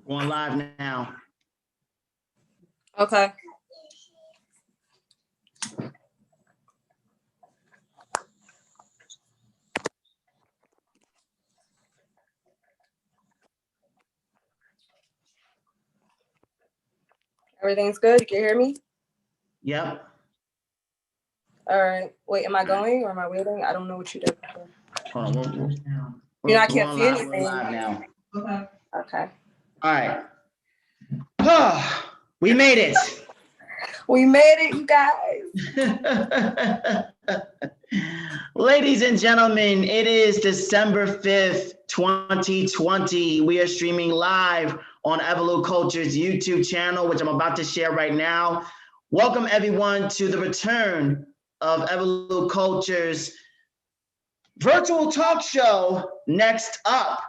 Going live now. Okay. Everything's good? You can hear me? Yep. All right. Wait, am I going or am I waiting? I don't know what you did. Hold on. You know, I can't see anything. We're live now. Okay. All right. Oh, we made it. We made it, you guys. Ladies and gentlemen, it is December 5th, 2020. We are streaming live on Evolute Culture's YouTube channel, which I'm about to share right now. Welcome everyone to the return of Evolute Culture's virtual talk show. Next up,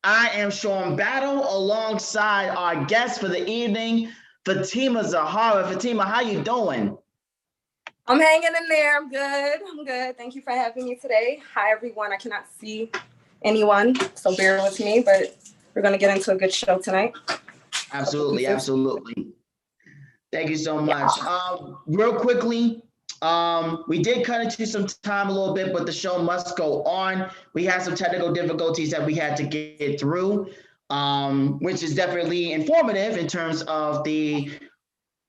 I am Sean Battle alongside our guest for the evening, Timat Zahara. Fatima, how you doing? I'm hanging in there. I'm good. Thank you for having me today. Hi, everyone. I cannot see anyone, so bear with me, but we're going to get into a good show tonight. Absolutely. Thank you so much. Real quickly, we did cut into some time a little bit, but the show must go on. We had some technical difficulties that we had to get through, which is definitely informative in terms of the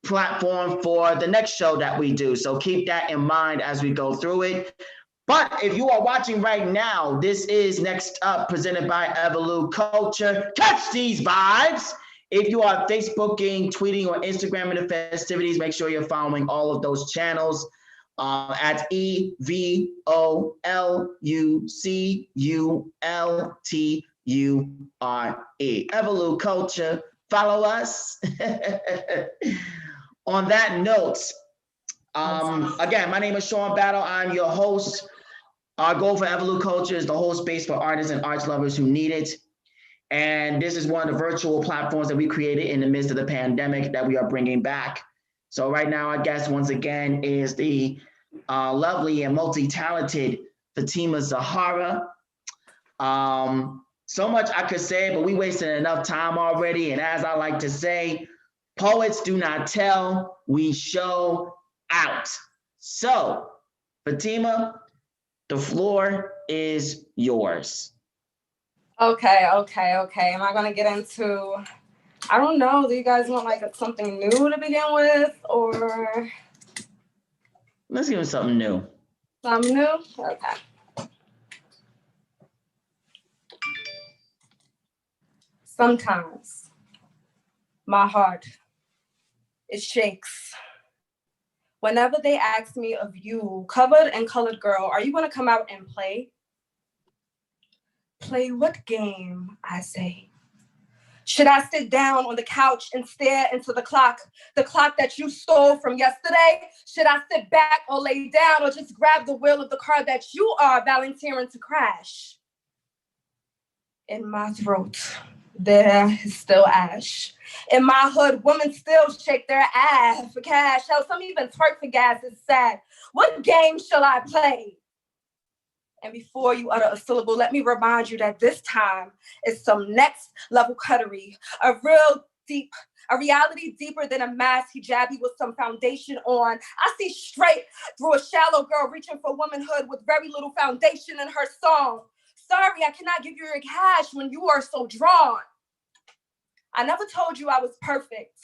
platform for the next show that we do. So keep that in mind as we go through it. But if you are watching right now, this is Next Up, presented by Evolute Culture. Catch these vibes. If you are Facebooking, tweeting, or Instagramming the festivities, make sure you're following all of those channels at EVOLUCULTURE. Evolute Culture. Follow us. On that note, again, my name is Sean Battle. I'm your host. Our goal for Evolute Culture is to hold space for artists and arts lovers who need it. And this is one of the virtual platforms that we created in the midst of the pandemic that we are bringing back. So right now, our guest once again is the lovely and multi-talented Timat Zahara. So much I could say, but we wasted enough time already. And as I like to say, poets do not tell, we show out. So, Fatima, the floor is yours. Okay. Am I going to get into, I don't know, do you guys want like something new to begin with or? Let's give him something new. Something new? Okay. Sometimes my heart, it shakes. Whenever they ask me of you, covered and colored girl, are you going to come out and play? Play what game, I say. Should I sit down on the couch and stare into the clock that you stole from yesterday? Should I sit back or lay down or just grab the wheel of the car that you are volunteering to crash? In my throat, there is still ash. In my hood, women still shake their ass for cash. Hell, some even twerk for gas. It's sad. What game shall I play? And before you utter a syllable, let me remind you that this time is some next level cuttery, a reality deeper than a mask hijabby with some foundation on. I see straight through a shallow girl reaching for womanhood with very little foundation in her song. Sorry, I cannot give you your cash when you are so drawn. I never told you I was perfect.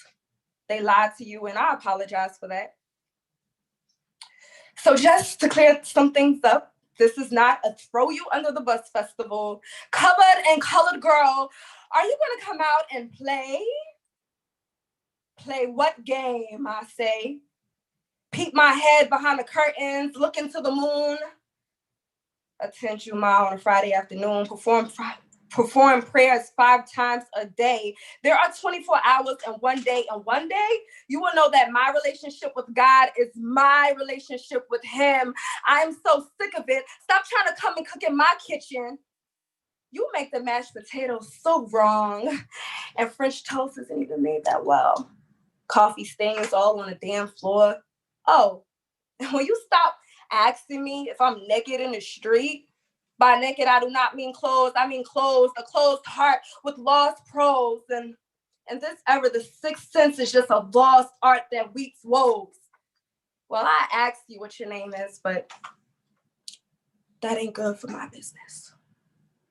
They lied to you, and I apologize for that. So just to clear some things up, this is not a throw you under the bus festival. Covered and colored girl, are you going to come out and play? Play what game, I say? Peep my head behind the curtains, look into the moon. Attend you mile on a Friday afternoon, perform prayers 5 times a day. There are 24 hours in one day, and one day you will know that my relationship with God is my relationship with him. I'm so sick of it. Stop trying to come and cook in my kitchen. You make the mashed potatoes so wrong, and French toast isn't even made that well. Coffee stains all on the damn floor. Oh, will you stop asking me if I'm naked in the street? By naked, I do not mean clothes. I mean closed, a closed heart with lost prose. And in this era, the sixth sense is just a lost art that weeps woes. Well, I asked you what your name is, but that ain't good for my business.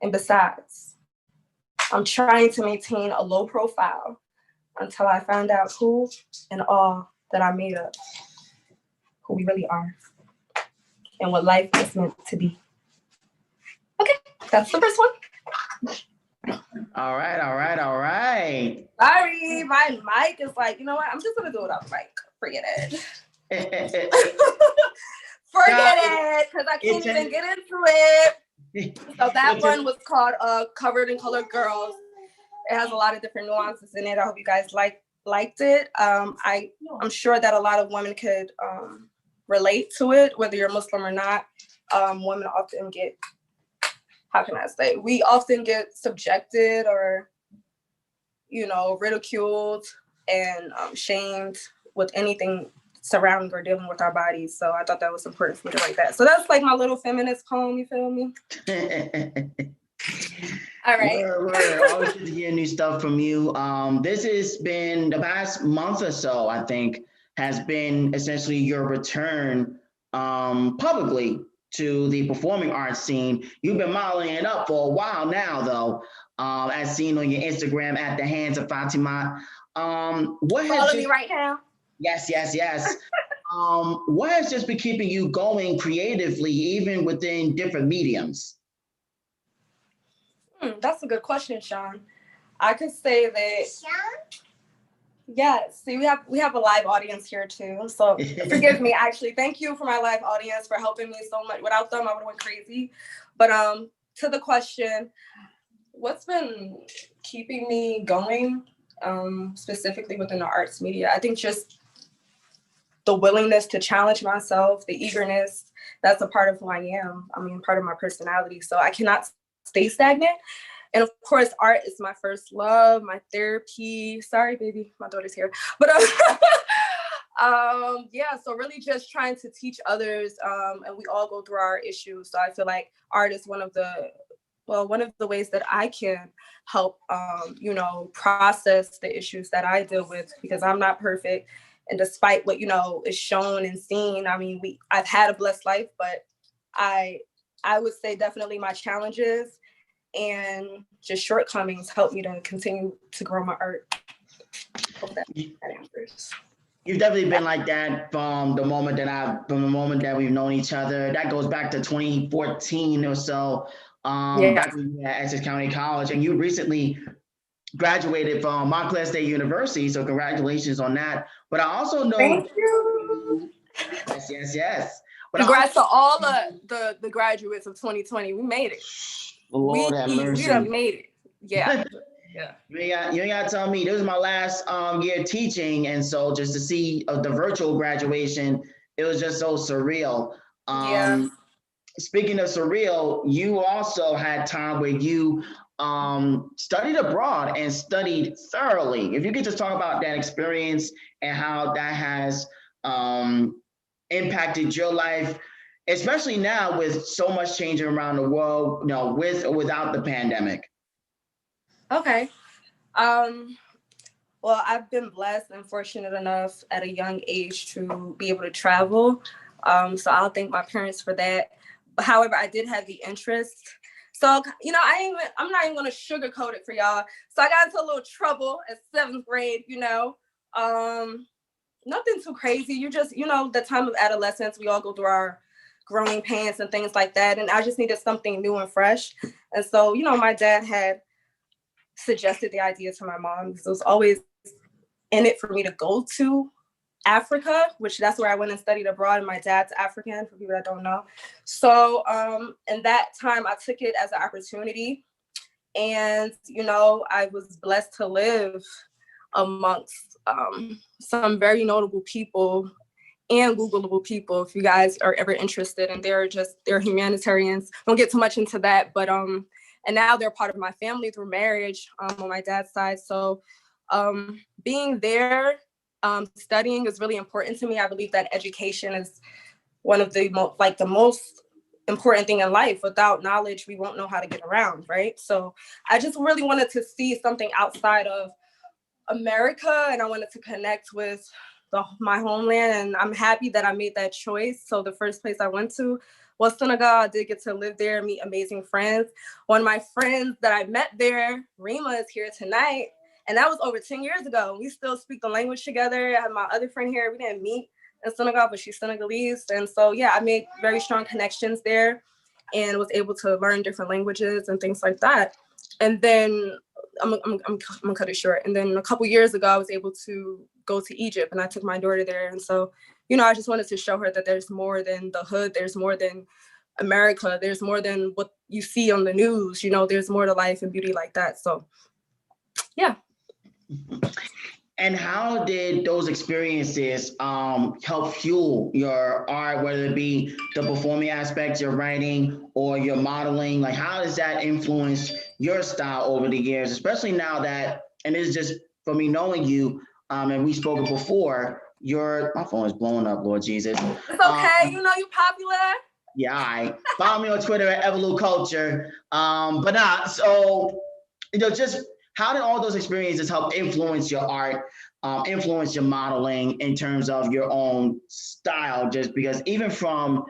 And besides, I'm trying to maintain a low profile until I find out who and all that I made of, who we really are, and what life is meant to be. Okay, that's the first one. All right. Sorry, my mic is like, you know what? I'm just gonna do it off mic. Forget it. Forget it, because I can't even get into it. So that one was called Covered in Colored Girls. It has a lot of different nuances in it. I hope you guys liked it. I'm sure that a lot of women could relate to it, whether you're Muslim or not. Women often get, how can I say, we often get subjected or, you know, ridiculed and shamed with anything surrounding or dealing with our bodies. So I thought that was important for me to write that. So that's like my little feminist poem, you feel me? All right. We're always good to hear new stuff from you. This has been the past month or so, I think, has been essentially your return publicly to the performing arts scene. You've been modeling it up for a while now, though, as seen on your Instagram at the hands of Timat. What has Follow me right now? Yes. What has just been keeping you going creatively, even within different mediums? That's a good question, Sean. I could say that. Yes. See, we have a live audience here too. So forgive me. Actually, thank you for my live audience for helping me so much. Without them, I would have went crazy. But to the question, what's been keeping me going, specifically within the arts media? I think just the willingness to challenge myself, the eagerness. That's a part of who I am. I mean, part of my personality. So I cannot stay stagnant. And of course, art is my first love, my therapy. Sorry, baby, my daughter's here. But yeah, so really just trying to teach others, and we all go through our issues. So I feel like art is one of the ways that I can help, you know, process the issues that I deal with, because I'm not perfect. And despite what, you know, is shown and seen, I mean, I've had a blessed life, but I would say definitely my challenges and just shortcomings help me to continue to grow my art. Hope that answers. You've definitely been like that from the moment that we've known each other. That goes back to 2014 or so. Back when you were at Essex County College, and you recently graduated from Montclair State University. So congratulations on that. But I also know. Thank you. Yes. But congrats to all the graduates of 2020. We made it. Lord have mercy. We done made it. Yeah. Yeah. You ain't gotta tell me. This was my last year teaching, and so just to see the virtual graduation, it was just so surreal. Speaking of surreal, you also had time where you studied abroad and studied thoroughly. If you could just talk about that experience and how that has impacted your life, especially now with so much changing around the world, you know, with or without the pandemic. Okay. Well, I've been blessed and fortunate enough at a young age to be able to travel. So I'll thank my parents for that. However, I did have the interest. So, you know, I'm not even gonna sugarcoat it for y'all. So I got into a little trouble at 7th grade, you know. Nothing too crazy. You just, you know, the time of adolescence, we all go through our growing pains and things like that. And I just needed something new and fresh. And so, you know, my dad had suggested the idea to my mom, because it was always in it for me to go to Africa, which that's where I went and studied abroad. And my dad's African, for people that don't know. So in that time, I took it as an opportunity. And, you know, I was blessed to live amongst some very notable people and Googleable people, if you guys are ever interested. And they're humanitarians. Don't get too much into that, but and now they're part of my family through marriage on my dad's side. So being there, studying is really important to me. I believe that education is one of the most important thing in life. Without knowledge, we won't know how to get around, right? So I just really wanted to see something outside of America, and I wanted to connect with my homeland, and I'm happy that I made that choice. So the first place I went to was Senegal. I did get to live there, meet amazing friends. One of my friends that I met there, Rima, is here tonight, and that was over 10 years ago. We still speak the language together. I have my other friend here. We didn't meet in Senegal, but she's Senegalese, and so yeah, I made very strong connections there, and was able to learn different languages and things like that. And then I'm gonna cut it short. And then a couple years ago, I was able to go to Egypt, and I took my daughter there. And so, you know, I just wanted to show her that there's more than the hood. There's more than America. There's more than what you see on the news. You know, there's more to life and beauty like that. So, yeah. And how did those experiences help fuel your art, whether it be the performing aspects, your writing, or your modeling? Like, how does that influence your style over the years, especially now that, and it's just for me knowing you, and we spoke before, my phone is blowing up, Lord Jesus. It's okay, you know you popular. Yeah, I follow me on Twitter at Evolu Culture. But not so, you know, just how did all those experiences help influence your art, influence your modeling in terms of your own style? Just because even from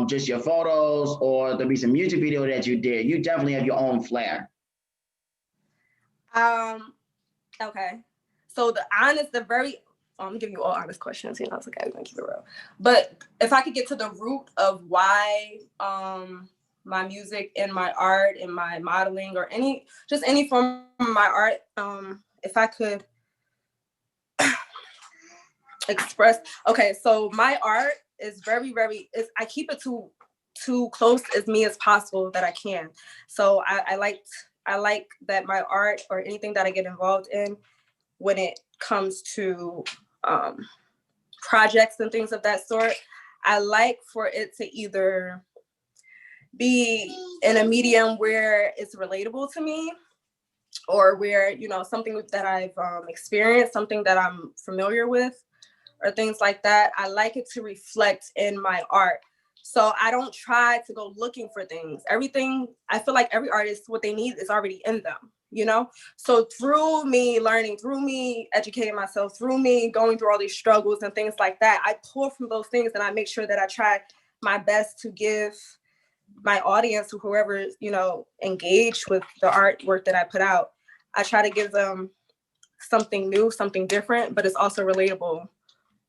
just your photos or the recent music video that you did, you definitely have your own flair. Okay. So I'm gonna give you all honest questions. You know, it's okay. We're gonna keep it real. But if I could get to the root of why my music and my art and my modeling or any form of my art, if I could express. Okay, so my art is I keep it too close as me as possible that I can. So I like that my art or anything that I get involved in, when it comes to projects and things of that sort, I like for it to either be in a medium where it's relatable to me, or where, you know, something that I've experienced, something that I'm familiar with, or things like that. I like it to reflect in my art. So I don't try to go looking for things. Everything, I feel like every artist, what they need is already in them, you know? So through me learning, through me educating myself, through me going through all these struggles and things like that, I pull from those things and I make sure that I try my best to give my audience, or whoever, you know, engaged with the artwork that I put out, I try to give them something new, something different, but it's also relatable,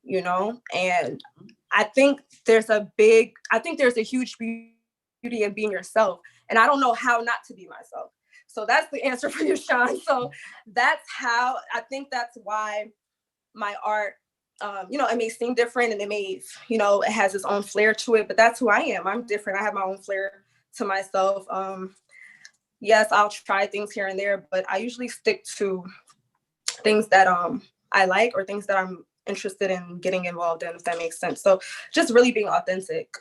you know? And I think there's a huge beauty in being yourself. And I don't know how not to be myself. So that's the answer for you, Sean. So that's why my art, you know, it may seem different and it has its own flair to it, but that's who I am. I'm different. I have my own flair to myself. Yes, I'll try things here and there, but I usually stick to things that I like, or things that I'm interested in getting involved in, if that makes sense. So just really being authentic.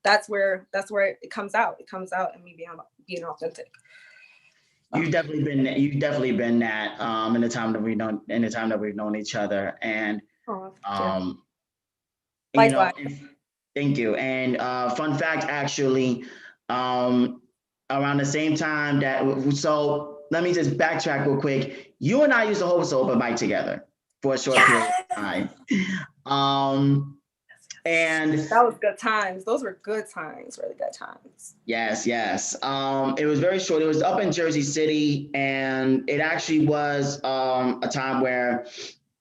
That's where it comes out. It comes out in me being authentic. You've definitely been that in the time that we've known each other. And you know, thank you. And fun fact, actually, around the same time so let me just backtrack real quick. You and I used to host open mic together for a short period of time. And that was good times. Those were good times, really good times. Yes. It was very short. It was up in Jersey City, and it actually was a time where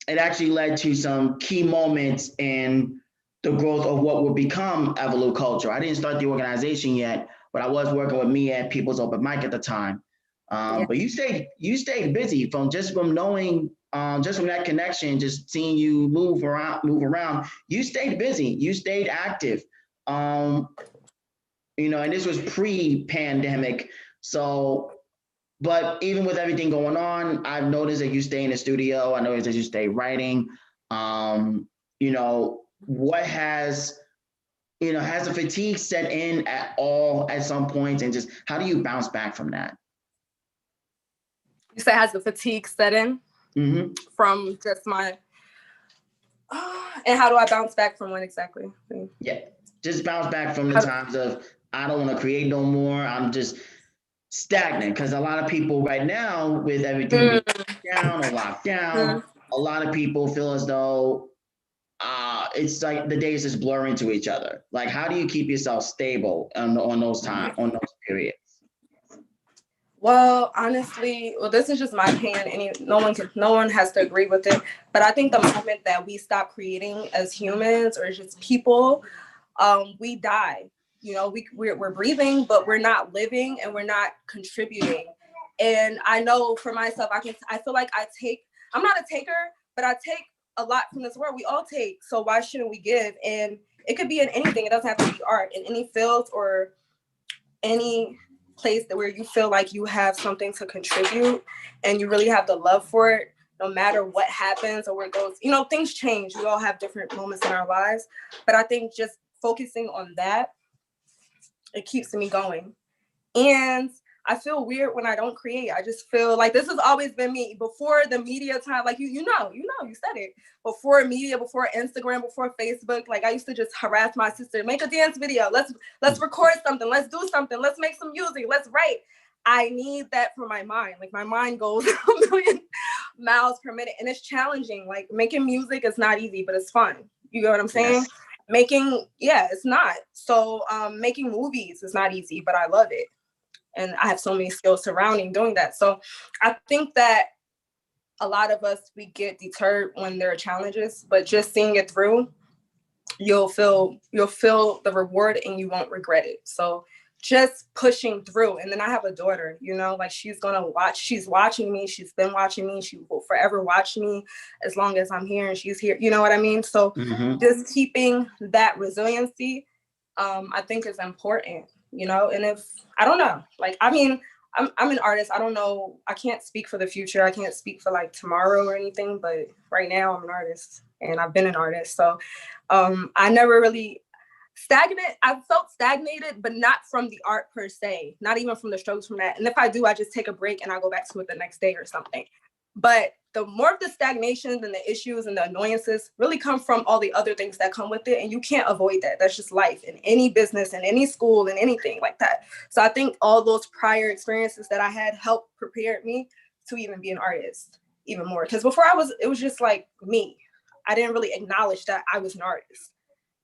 it actually led to some key moments in the growth of what would become Evolu Culture. I didn't start the organization yet, but I was working with me at People's Open Mic at the time. But you stayed busy from knowing, just from that connection, just seeing you move around. You stayed busy. You stayed active. You know, and this was pre-pandemic. So, but even with everything going on, I've noticed that you stay in the studio. I noticed that you stay writing. You know, has the fatigue set in at some point, and just how do you bounce back from that? You say has the fatigue set in from just my, and how do I bounce back from what exactly? Yeah. Just bounce back from the times of I don't want to create no more. I'm just stagnant because a lot of people right now with everything being down or locked down, a lot of people feel as though it's like the days just blur into each other. Like, how do you keep yourself stable on those periods? Well, honestly, this is just my opinion. No one has to agree with it. But I think the moment that we stop creating as humans or just people, we die. You know, we're breathing, but we're not living and we're not contributing. And I know for myself, I feel like I'm not a taker, but I take a lot from this world. We all take. So why shouldn't we give? And it could be in anything. It doesn't have to be art, in any field or any place where you feel like you have something to contribute and you really have the love for it, no matter what happens or where it goes. You know, things change. We all have different moments in our lives. But I think just focusing on that, it keeps me going. And I feel weird when I don't create. I just feel like this has always been me before the media time. Like, you said it. Before media, before Instagram, before Facebook, like I used to just harass my sister, make a dance video. Let's record something. Let's do something. Let's make some music. Let's write. I need that for my mind. Like my mind goes a million miles per minute and it's challenging. Like making music is not easy, but it's fun. You get what I'm saying? Yes. It's not. So making movies is not easy, but I love it. And I have so many skills surrounding doing that. So I think that a lot of us, we get deterred when there are challenges, but just seeing it through, you'll feel the reward and you won't regret it. So just pushing through. And then I have a daughter, you know, like she's watching me. She's been watching me. She will forever watch me as long as I'm here and she's here. You know what I mean? So just keeping that resiliency, I think is important, you know? And if, I don't know, like, I mean, I'm an artist. I don't know. I can't speak for the future. I can't speak for like tomorrow or anything, but right now I'm an artist and I've been an artist. So I never really I felt stagnated, but not from the art per se, not even from the struggles from that. And if I do, I just take a break and I go back to it the next day or something. But the more of the stagnations and the issues and the annoyances really come from all the other things that come with it. And you can't avoid that. That's just life in any business, in any school, in anything like that. So I think all those prior experiences that I had helped prepare me to even be an artist even more. Because before it was just like me. I didn't really acknowledge that I was an artist.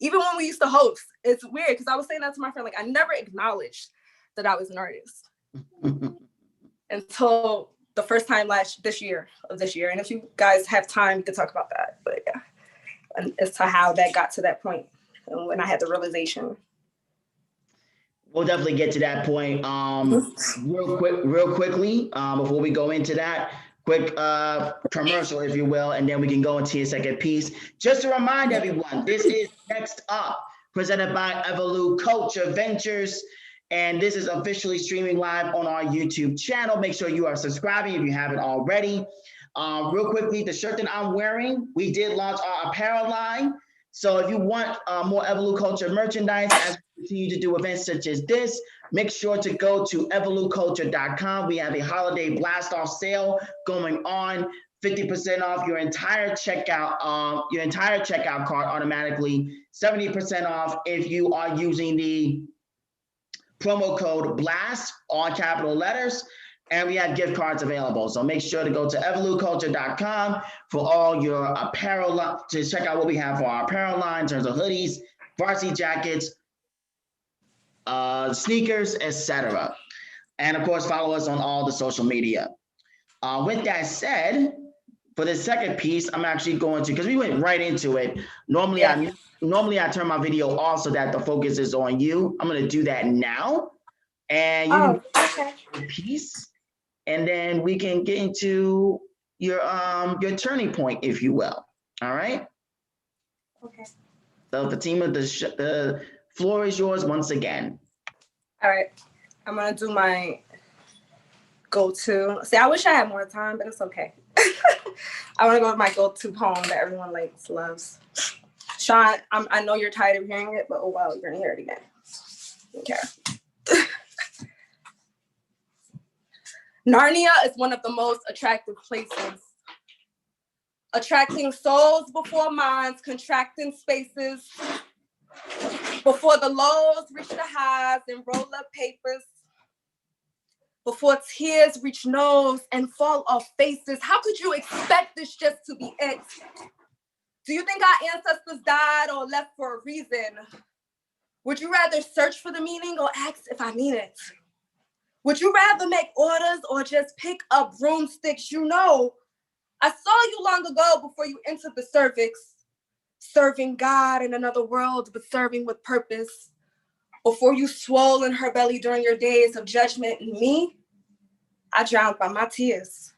Even when we used to host, it's weird because I was saying that to my friend, like I never acknowledged that I was an artist until the first time this year. And if you guys have time, we can talk about that. But yeah, and as to how that got to that point and when I had the realization. We'll definitely get to that point. Real quickly, before we go into that, quick commercial, if you will, and then we can go into your second piece. Just to remind everyone, this is Next Up, presented by Evolu Culture Ventures. And this is officially streaming live on our YouTube channel. Make sure you are subscribing if you haven't already. Real quickly, the shirt that I'm wearing, we did launch our apparel line. So if you want more Evolu Culture merchandise as we continue to do events such as this, make sure to go to evoluculture.com. We have a holiday blast off sale going on, 50% off your entire checkout cart automatically, 70% off if you are using the promo code BLAST, all capital letters, and we have gift cards available. So make sure to go to evoluculture.com for all your apparel, to check out what we have for our apparel line in terms of hoodies, varsity jackets, sneakers, etc. And of course, follow us on all the social media. With that said, for the second piece, I'm actually going to, because we went right into it. Normally I turn my video off so that the focus is on you. I'm going to do that now. And you can do the piece, and then we can get into your turning point, if you will. All right? Okay. So Fatima, the floor is yours once again. All right. I'm going to do my go-to. See, I wish I had more time, but it's okay. I want to go with my go-to poem that everyone loves. Sean, I know you're tired of hearing it, but oh well, you're going to hear it again. Okay. Narnia is one of the most attractive places. Attracting souls before minds, contracting spaces. Before the lows reach the highs and roll up papers. Before tears reach nose and fall off faces. How could you expect this just to be it? Do you think our ancestors died or left for a reason? Would you rather search for the meaning or ask if I mean it? Would you rather make orders or just pick up broomsticks? You know, I saw you long ago before you entered the cervix, serving God in another world, but serving with purpose. Before you swole in her belly during your days of judgment, and me, I drowned by my tears.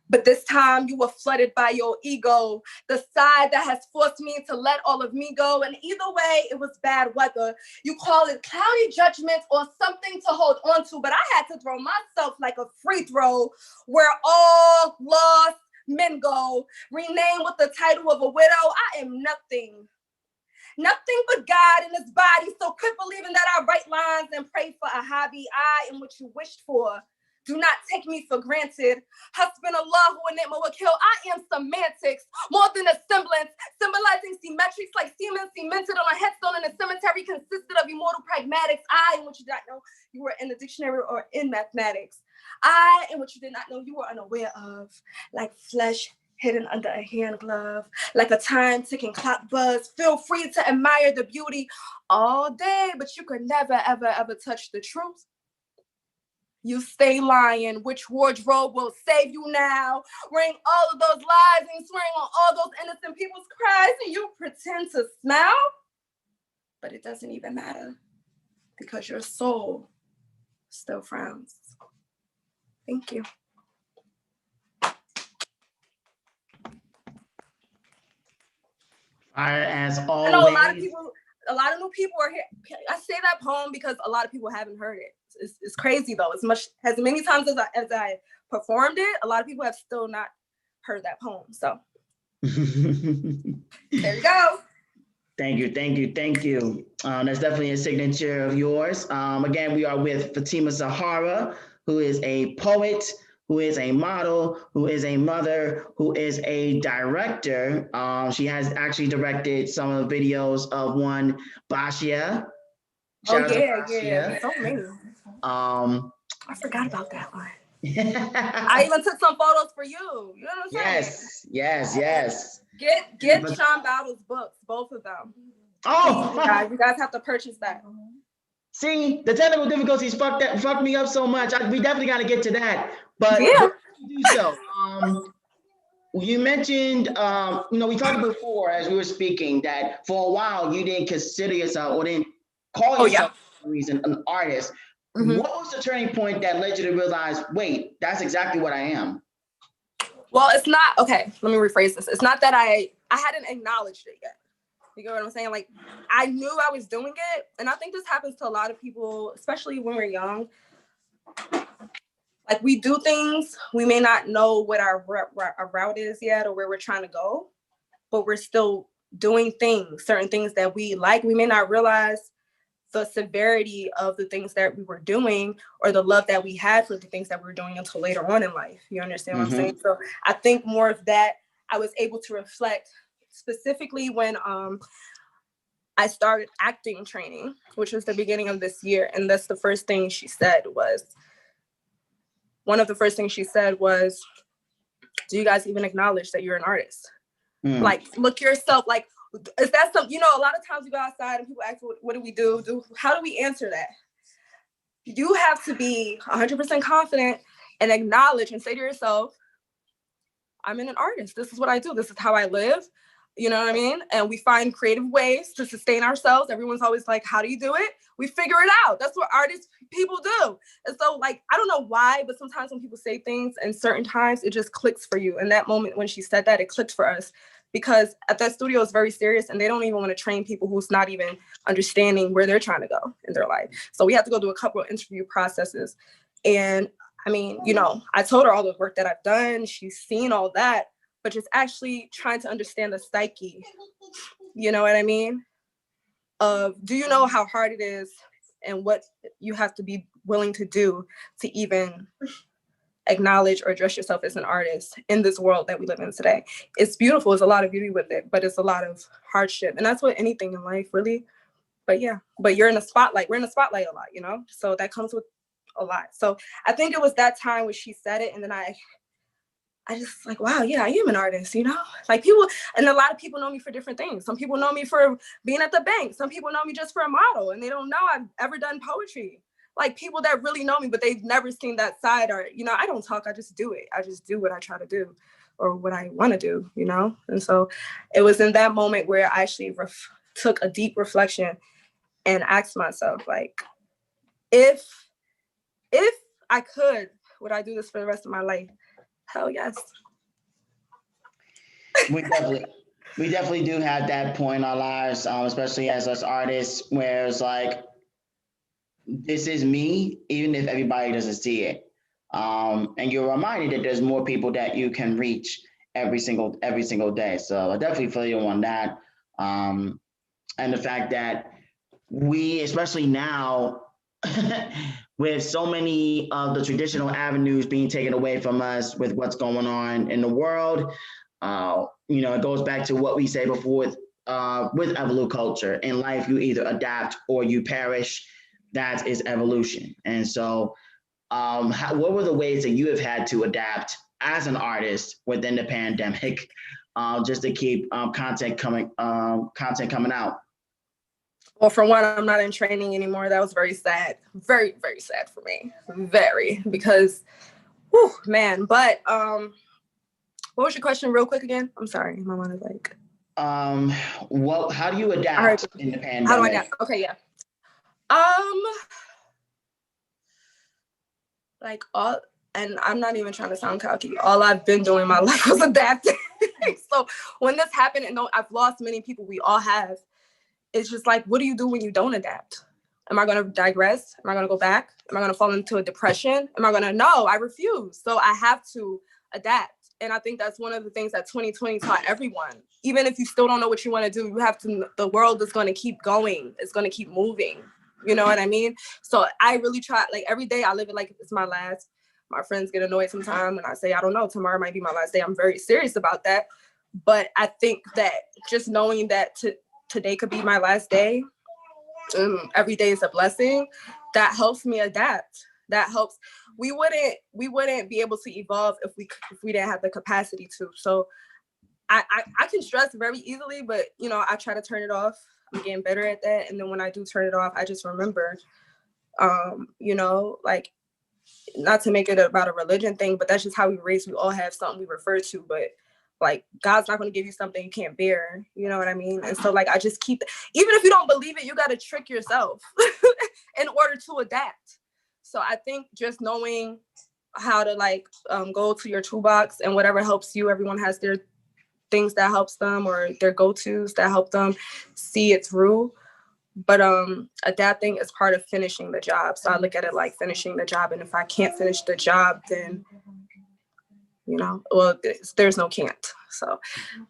But this time you were flooded by your ego, the side that has forced me to let all of me go. And either way, it was bad weather. You call it cloudy judgment or something to hold on to, but I had to throw myself like a free throw where all lost men go, renamed with the title of a widow. I am nothing. Nothing but God in this body. So quit believing that I write lines and pray for a hobby. I am what you wished for. Do not take me for granted. Husband Allah who in it will kill. I am semantics, more than a semblance, symbolizing symmetrics like semen cemented on a headstone in a cemetery consisted of immortal pragmatics. I am what you did not know you were in the dictionary or in mathematics. I am what you did not know you were unaware of, like flesh hidden under a hand glove, like a time ticking clock buzz. Feel free to admire the beauty all day, but you could never, ever, ever touch the truth. You stay lying. Which wardrobe will save you now? Wearing all of those lies and swearing on all those innocent people's cries, and you pretend to smile, but it doesn't even matter because your soul still frowns. Thank you. Fire as I know always. a lot of new people are here. I say that poem because a lot of people haven't heard it. It's crazy though. As many times as I performed it, a lot of people have still not heard that poem. So there you go. Thank you, thank you, thank you. That's definitely a signature of yours. Again, we are with Fatima Zahara, who is a poet, who is a model, who is a mother, who is a director. She has actually directed some of the videos of one Bashia. Shout yeah. So many. I forgot about that one. I even took some photos for you. You know what I'm saying? Yes. Get Sean Battle's books, both of them. Oh, please, you guys have to purchase that. See, the technical difficulties fucked me up so much. We definitely got to get to that. But yeah, do so. You mentioned, we talked before as we were speaking that for a while you didn't consider yourself or didn't call yourself for some reason an artist. Mm-hmm. What was the turning point that led you to realize, wait, that's exactly what I am? Well, it's not, okay, let me rephrase this. It's not that I hadn't acknowledged it yet. You get what I'm saying? Like, I knew I was doing it. And I think this happens to a lot of people, especially when we're young. Like, we do things, we may not know what our route is yet or where we're trying to go, but we're still doing things, certain things that we like. We may not realize the severity of the things that we were doing or the love that we had for the things that we were doing until later on in life. You understand what I'm saying? So I think more of that I was able to reflect specifically when I started acting training, which was the beginning of this year. And that's the first thing she said was, one of the first things she said was, do you guys even acknowledge that you're an artist? Like, look yourself, like, is that something, a lot of times we go outside and people ask, what do we do? How do we answer that? You have to be 100% confident and acknowledge and say to yourself, I'm an artist. This is what I do. This is how I live. You know what I mean? And we find creative ways to sustain ourselves. Everyone's always like, how do you do it? We figure it out. That's what artists people do. And so, like, I don't know why, but sometimes when people say things and certain times it just clicks for you. And that moment when she said that, it clicked for us because at that studio is very serious and they don't even want to train people who's not even understanding where they're trying to go in their life. So we have to go through a couple of interview processes. And I mean, I told her all the work that I've done. She's seen all that, but just actually trying to understand the psyche, you know what I mean? Do you know how hard it is and what you have to be willing to do to even acknowledge or address yourself as an artist in this world that we live in today? It's beautiful. There's a lot of beauty with it, but it's a lot of hardship. And that's what anything in life really but yeah, but you're in the spotlight. We're in the spotlight a lot, you know? So that comes with a lot. So I think it was that time when she said it, and then I just like, wow, yeah, I am an artist, you know? Like people, and a lot of people know me for different things. Some people know me for being at the bank. Some people know me just for a model, and they don't know I've ever done poetry. Like people that really know me, but they've never seen that side, or, you know, I don't talk, I just do it. I just do what I try to do or what I want to do, you know? And so it was in that moment where I actually took a deep reflection and asked myself, like, if I could, would I do this for the rest of my life? Hell yes. We definitely do have that point in our lives, especially as us artists, where it's like, this is me, even if everybody doesn't see it. And you're reminded that there's more people that you can reach every single day. So I definitely feel you on that. And the fact that we, especially now, with so many of the traditional avenues being taken away from us with what's going on in the world, it goes back to what we say before with evolute culture. In life, you either adapt or you perish. That is evolution. And so, what were the ways that you have had to adapt as an artist within the pandemic, just to keep content coming out? Well, for one, I'm not in training anymore. That was very sad. Very, very sad for me. Very, because, whew, man. But what was your question real quick again? I'm sorry. My mind is like. How do you adapt in the pandemic? How do I adapt? Okay, yeah. Like all, and I'm not even trying to sound cocky. All I've been doing in my life was adapting. So when this happened, and I've lost many people, we all have. It's just like, what do you do when you don't adapt? Am I going to digress? Am I going to go back? Am I going to fall into a depression? Am I going to? No, I refuse. So I have to adapt. And I think that's one of the things that 2020 taught everyone. Even if you still don't know what you want to do, you have to, the world is going to keep going. It's going to keep moving. You know what I mean? So I really try, like every day I live it like it's my last. My friends get annoyed sometimes and I say, I don't know, tomorrow might be my last day. I'm very serious about that. But I think that just knowing that today could be my last day, every day is a blessing, that helps me adapt. That helps. We wouldn't be able to evolve if we didn't have the capacity to. So I can stress very easily, but I try to turn it off. I'm getting better at that. And then when I do turn it off, I just remember, like, not to make it about a religion thing, but that's just how we raise. We all have something we refer to, but like God's not going to give you something you can't bear. You know what I mean? And so like I just keep, even if you don't believe it, you got to trick yourself in order to adapt. So I think just knowing how to like go to your toolbox and whatever helps you. Everyone has their things that helps them or their go-tos that help them see it through. But adapting is part of finishing the job. So I look at it like finishing the job. And if I can't finish the job, then, there's no can't. So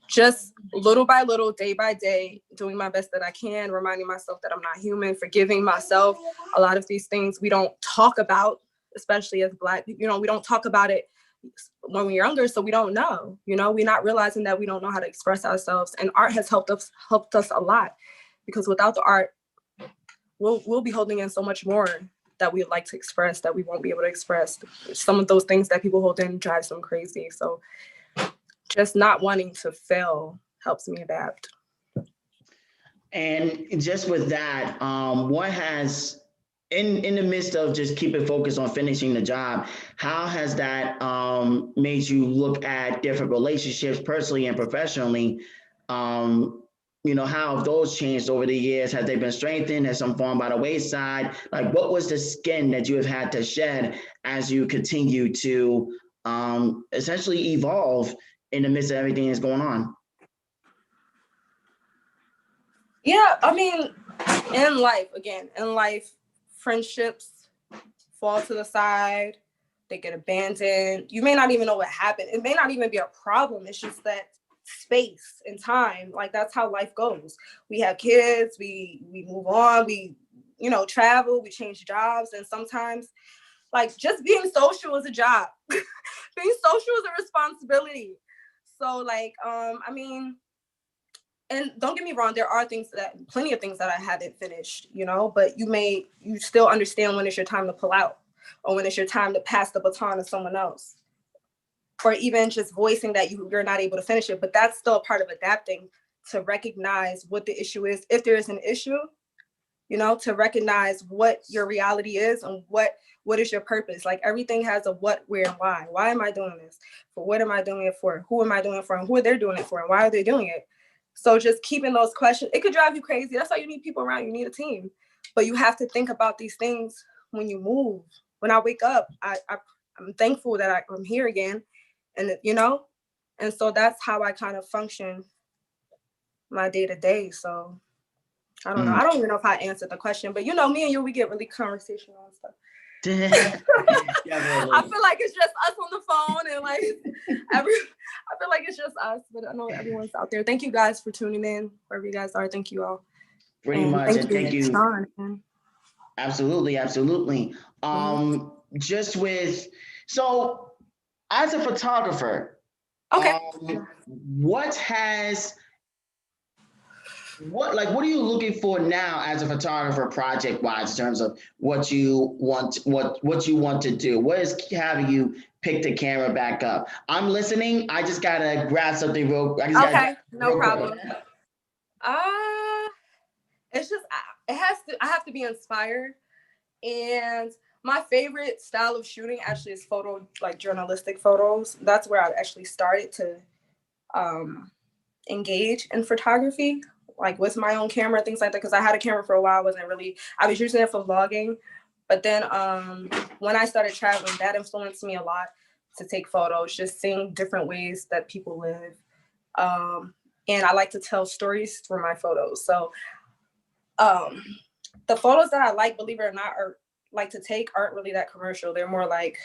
just little by little, day by day, doing my best that I can, reminding myself that I'm not human, forgiving myself. A lot of these things we don't talk about, especially as Black people. We don't talk about it when we're younger, so we don't know. We're not realizing that we don't know how to express ourselves. And art has helped us a lot, because without the art, we'll be holding in so much more that we'd like to express that we won't be able to express. Some of those things that people hold in drives them crazy. So just not wanting to fail helps me adapt. And just with that, what has, in the midst of just keeping focused on finishing the job, how has that made you look at different relationships personally and professionally? How have those changed over the years? Have they been strengthened? Has some fallen by the wayside? Like, what was the skin that you have had to shed as you continue to essentially evolve in the midst of everything that's going on? Yeah, I mean, in life, friendships fall to the side. They get abandoned. You may not even know what happened. It may not even be a problem. It's just that space and time. Like, that's how life goes. We have kids, we move on, we travel, we change jobs, and sometimes like just being social is a job. Being social is a responsibility. So like I mean, and don't get me wrong, there are plenty of things that I haven't finished, but you still understand when it's your time to pull out, or when it's your time to pass the baton to someone else, or even just voicing that you're not able to finish it. But that's still a part of adapting, to recognize what the issue is, if there is an issue, to recognize what your reality is and what is your purpose. Like, everything has a what, where, and why. Why am I doing this? For what am I doing it for? Who am I doing it for? And who are they doing it for? And why are they doing it? So just keeping those questions, it could drive you crazy. That's why you need people around. You need a team. But you have to think about these things when you move. When I wake up, I'm thankful that I'm here again. And, and so that's how I kind of function my day to day. So I don't know. I don't even know if I answered the question, but me and you, we get really conversational and stuff. I feel like it's just us on the phone, and like I feel like it's just us, but I know everyone's out there. Thank you guys for tuning in, wherever you guys are. Thank you all. Pretty much. Thank you. Sean. Absolutely. So as a photographer, okay. What are you looking for now as a photographer, project wise, in terms of what you want to do? What is having you pick the camera back up? I'm listening. I just gotta grab something real. No problem. It's just I have to be inspired, and my favorite style of shooting actually is journalistic photos. That's where I actually started to engage in photography, like with my own camera, things like that. Because I had a camera for a while, I was using it for vlogging. But then when I started traveling, that influenced me a lot to take photos, just seeing different ways that people live. And I like to tell stories through my photos. So the photos that I like, believe it or not, like to take aren't really that commercial. They're more like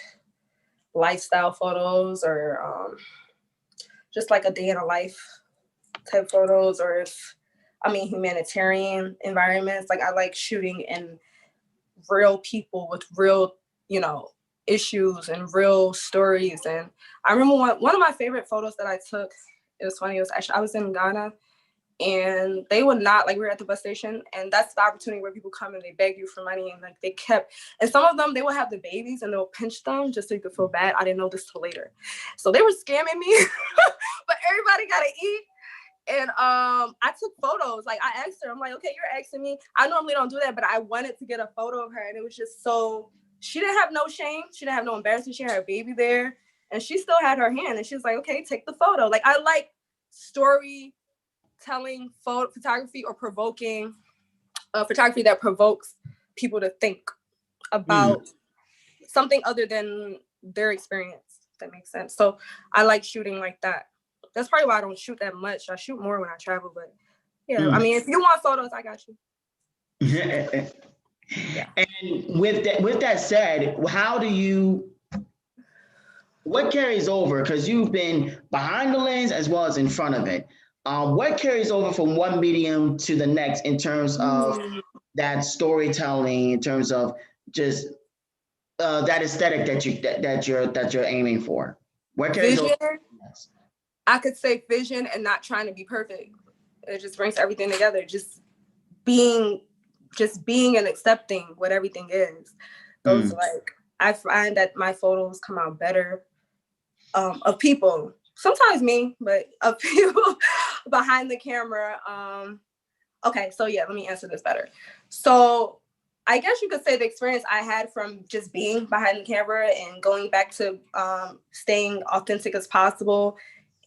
lifestyle photos, or just like a day in a life type photos, or humanitarian environments. Like, I like shooting in real people with real, issues and real stories. And I remember one of my favorite photos that I took, it was funny, I was in Ghana, and they would not, we were at the bus station, and that's the opportunity where people come and they beg you for money, and and some of them, they will have the babies and they'll pinch them just so you could feel bad. I didn't know this till later. So they were scamming me, but everybody gotta eat. And I took photos. Like, I asked her, I'm like, okay, you're asking me. I normally don't do that, but I wanted to get a photo of her, and it was just she didn't have no shame. She didn't have no embarrassment. She had her baby there, and she still had her hand, and she was like, okay, take the photo. Like, I like storytelling photography, or provoking photography that provokes people to think about something other than their experience, if that makes sense. So I like shooting like that. That's probably why I don't shoot that much. I shoot more when I travel, but yeah, if you want photos, I got you. Yeah. And with that said, what carries over? Because you've been behind the lens as well as in front of it. What carries over from one medium to the next in terms of that storytelling, in terms of just that aesthetic that you're aiming for? What carries over? I could say vision and not trying to be perfect. It just brings everything together. Just being and accepting what everything is. I find that my photos come out better of people. Sometimes me, but of people behind the camera. Okay, so yeah, let me answer this better. So I guess you could say the experience I had from just being behind the camera and going back to staying authentic as possible,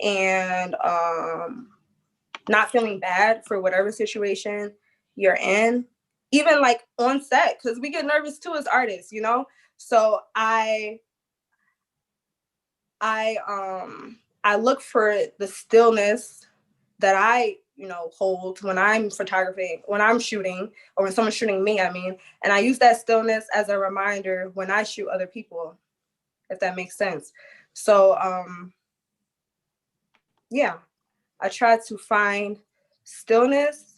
and not feeling bad for whatever situation you're in, even like on set, because we get nervous too as artists, So I look for the stillness that I hold when I'm photographing, when I'm shooting, or when someone's shooting me, and I use that stillness as a reminder when I shoot other people, if that makes sense. So yeah, I try to find stillness,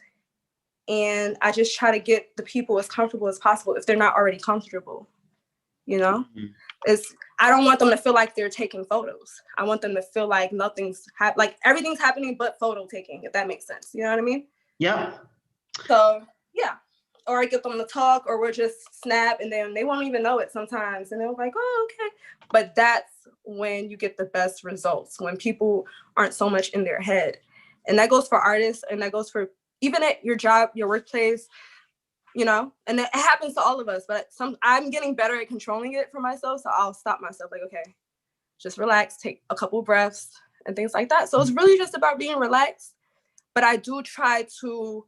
and I just try to get the people as comfortable as possible if they're not already comfortable. you know? I don't want them to feel like they're taking photos. I want them to feel like like everything's happening but photo taking, if that makes sense. You know what I mean? Yep. So yeah. Or I get them to talk, or we'll just snap, and then they won't even know it sometimes. And they're like, oh, okay. But that's when you get the best results, when people aren't so much in their head. And that goes for artists, and that goes for even at your job, your workplace, you know, and it happens to all of us. But I'm getting better at controlling it for myself. So I'll stop myself, like, okay, just relax, take a couple breaths and things like that. So it's really just about being relaxed. But I do try to,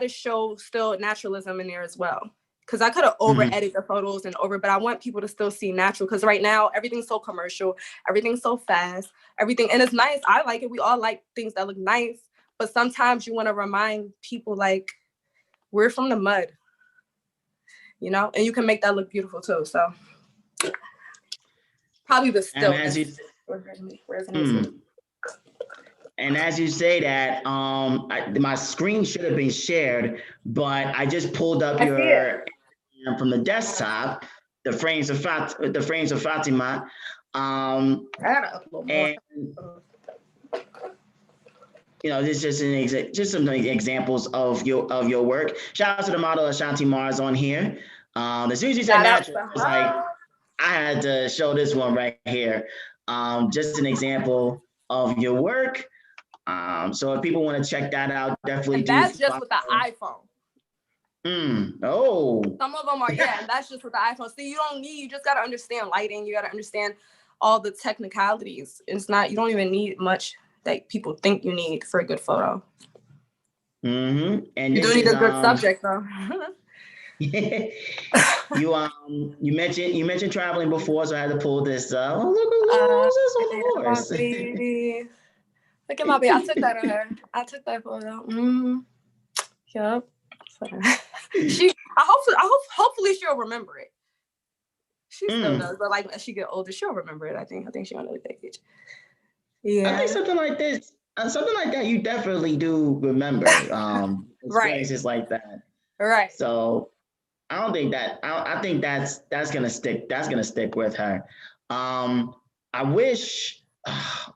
show still naturalism in there as well. Because I could have over-edited the photos but I want people to still see natural. Because right now, everything's so commercial, everything's so fast, everything. And it's nice. I like it. We all like things that look nice. But sometimes you want to remind people, like, we're from the mud, you know? And you can make that look beautiful too. So probably the stillness. And as you say that, my screen should have been shared, but I just pulled up from the desktop, the frames of Fatima. I gotta upload more. You know, this is just some examples of your work. Shout out to the model Ashanti Mars on here. As soon as you said natural, I was like, I had to show this one right here. Just an example of your work. So if people want to check that out, definitely do. That's just with the iPhone. Oh. Some of them are, and that's just with the iPhone. See, you just got to understand lighting. You got to understand all the technicalities. You don't even need much that people think you need for a good photo. And you do need a good subject, though. You mentioned traveling before, so I had to pull this up. Oh, look at this baby. Look at my baby. I took that on her. I took that photo. Yep. Hopefully she'll remember it. She still does, but like as she get older, she'll remember it. I think she'll know the age. Yeah. I think something like that, you definitely do remember. Experiences like that. Right. So I don't think that. I think that's gonna stick. That's gonna stick with her. I wish.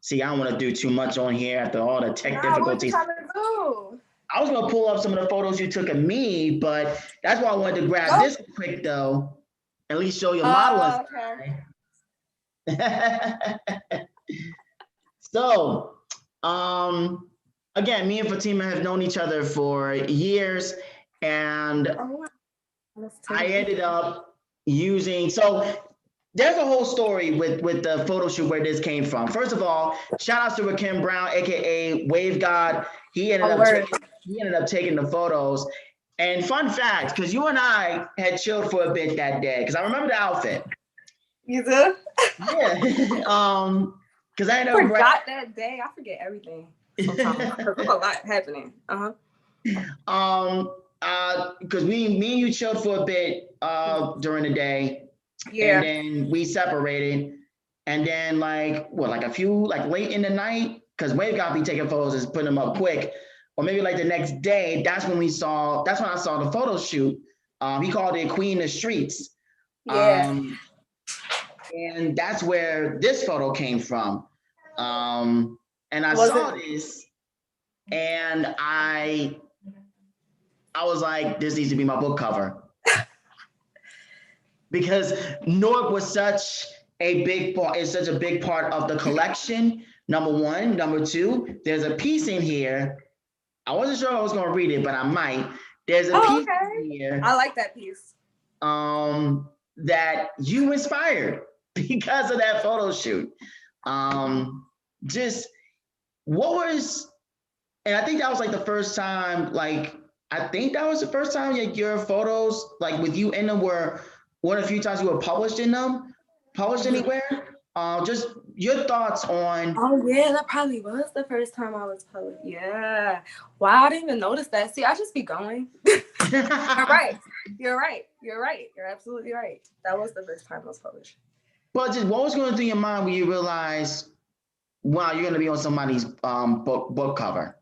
See, I don't want to do too much on here after all the tech difficulties. What are you trying to do? I was gonna pull up some of the photos you took of me, but that's why I wanted to grab this quick though. At least show your modeling. Okay. So, again, me and Fatima have known each other for years, and I ended up using. So there's a whole story with the photo shoot where this came from. First of all, shout out to Rakim Brown, aka Wave God. He ended up taking the photos. And fun fact, because you and I had chilled for a bit that day, because I remember the outfit. You do? Yeah. Because I forgot that day. I forget everything sometimes. There's a lot happening. Because me and you chilled for a bit during the day. Yeah. And then we separated. And then like late in the night, because Wave got me taking photos and putting them up quick. Or maybe like the next day, that's when I saw the photo shoot. He called it Queen of the Streets. Yeah. And that's where this photo came from. And I saw this and I was like, this needs to be my book cover. Because Norb was such a big part of the collection, number one. Number two, there's a piece in here. I wasn't sure I was gonna read it, but I might. There's a piece in here. I like that piece. That you inspired because of that photo shoot. Just what was, and I think that was like the first time, your photos, like with you in them, were one of the few times you were published anywhere. Just your thoughts on. Oh yeah, that probably was the first time I was published. Yeah. Wow, I didn't even notice that. See, I just be going. You're right. You're absolutely right. That was the first time I was published. But just what was going through your mind when you realized, wow, you're going to be on somebody's book cover?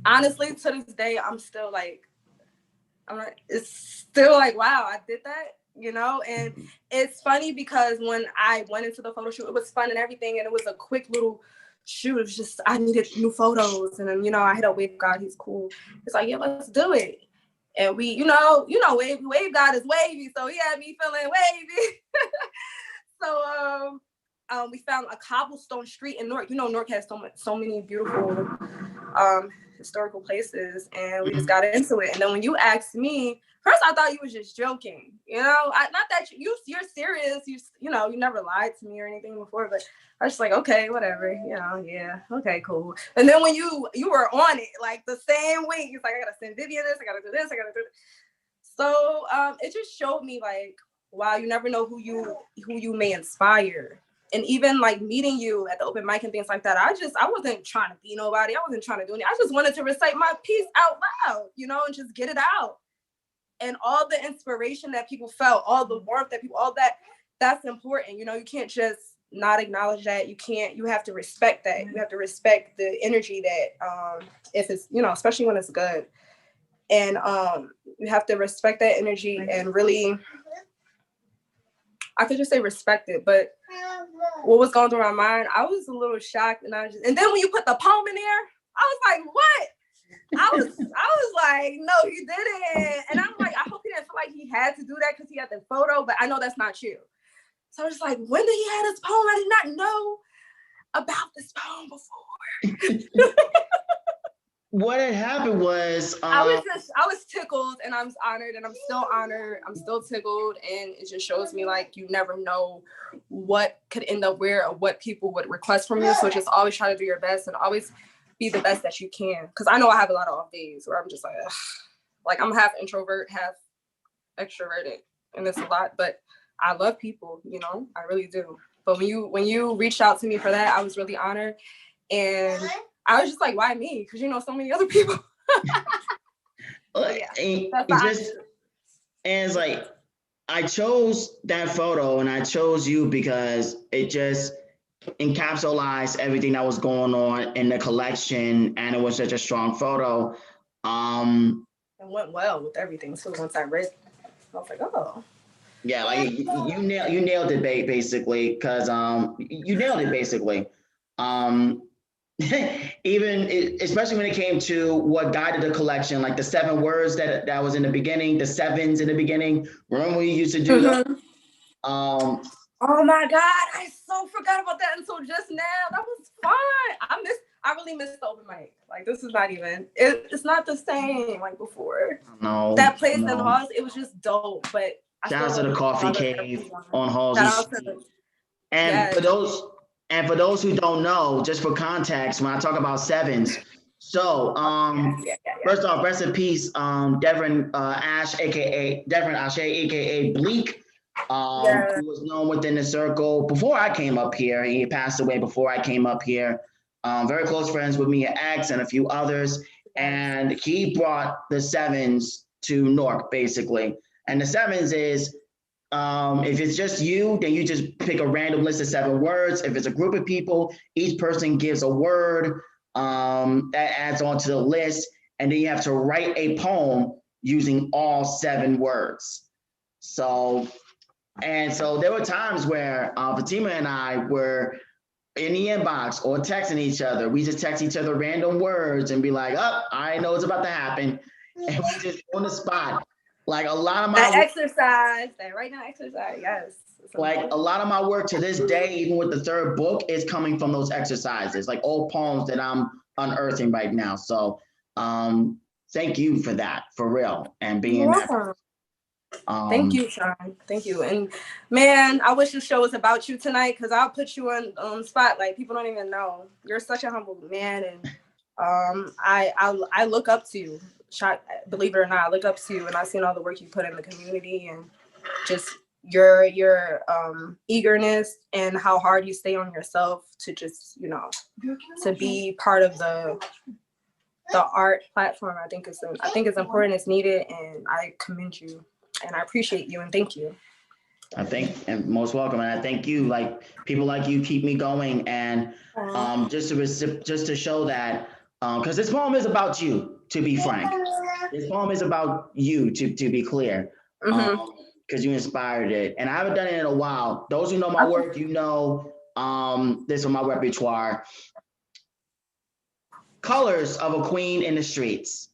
Honestly, to this day, I'm still like, I'm like, it's still like, wow, I did that, you know? And it's funny because when I went into the photo shoot, it was fun and everything. And it was a quick little shoot. It was just, I needed new photos. And then, you know, I hit up Wave God. He's cool. It's like, yeah, let's do it. And we, Wave God is wavy. So he had me feeling wavy. So we found a cobblestone street in Newark. You know, Newark has so many beautiful historical places, and we just got into it. And then when you asked me, first I thought you was just joking, you know, not that you're serious, you know, you never lied to me or anything before, but I was just like, okay, whatever, you know, yeah, okay, cool. And then when you were on it, like the same week, it's like, I gotta send Vivian this, I gotta do this, I gotta do this. So it just showed me like, wow, you never know who you may inspire. And even like meeting you at the open mic and things like that, I wasn't trying to be nobody. I wasn't trying to do anything. I just wanted to recite my piece out loud, you know, and just get it out. And all the inspiration that people felt, all the warmth that people, that's important. You know, you can't just not acknowledge that. You have to respect that. You have to respect the energy that, if it's, you know, especially when it's good. And you have to respect that energy and really, I could just say respect it, but what was going through my mind, I was a little shocked, and then when you put the poem in there, I was like, what? I was like, no, you didn't. And I'm like, I hope he didn't feel like he had to do that because he had the photo, but I know that's not true. So I was like, when did he have this poem? I did not know about this poem before. What had happened was I was tickled, and I was honored, and I'm still honored. I'm still tickled, and it just shows me like you never know what could end up where or what people would request from you. So just always try to do your best and always be the best that you can. Because I know I have a lot of off days where I'm just like, ugh. Like I'm half introvert, half extroverted, and it's a lot. But I love people, you know, I really do. But when you reached out to me for that, I was really honored, and I was just like, why me? Because you know so many other people. Yeah, and it's like I chose that photo and I chose you because it just encapsulates everything that was going on in the collection, and it was such a strong photo. It went well with everything. So once I read, I was like, oh. Yeah, like you nailed it basically, because you nailed it basically. Especially when it came to what guided the collection, like the 7 words that was in the beginning, the 7s in the beginning. Remember we used to do those? Oh my God, I so forgot about that until just now. That was fun. I really missed the open mic. Like this is not even. It's not the same like before. No, that place in Halls, it was just dope. But shout out to the Coffee Cave on Halsey Street. And yes. for those who don't know, just for context, when I talk about 7s, so first off, rest in peace, Devin Ashe, aka Devin Ashe, aka Bleak, who was known within the circle before I came up here. He passed away before I came up here. Very close friends with me at X and a few others, and he brought the 7s to Newark basically. And the 7s is, if it's just you, then you just pick a random list of 7 words. If it's a group of people, each person gives a word that adds on to the list, and then you have to write a poem using all 7 words. So there were times where Fatima and I were in the inbox or texting each other. We just text each other random words and be like, oh, I know it's about to happen. And we just on the spot. Like a lot of my exercise, that right now exercise, yes. Like a lot of my work to this day, even with the 3rd book, is coming from those exercises, like old poems that I'm unearthing right now. So thank you for that, for real, and being that. Thank you, Sean. Thank you. And man, I wish the show was about you tonight, because I'll put you on spotlight. People don't even know. You're such a humble man, and I look up to you. Believe it or not, I look up to you, and I've seen all the work you put in the community, and just your eagerness and how hard you stay on yourself to just, you know, to be part of the art platform. I think it's important, it's needed, and I commend you, and I appreciate you, and thank you. I think, and most welcome, and I thank you. Like people like you keep me going, and just to show that, because this poem is about you, to be frank. This poem is about you, to be clear, because you inspired it. And I haven't done it in a while. Those who know my work, you know this is my repertoire. Colors of a queen in the streets.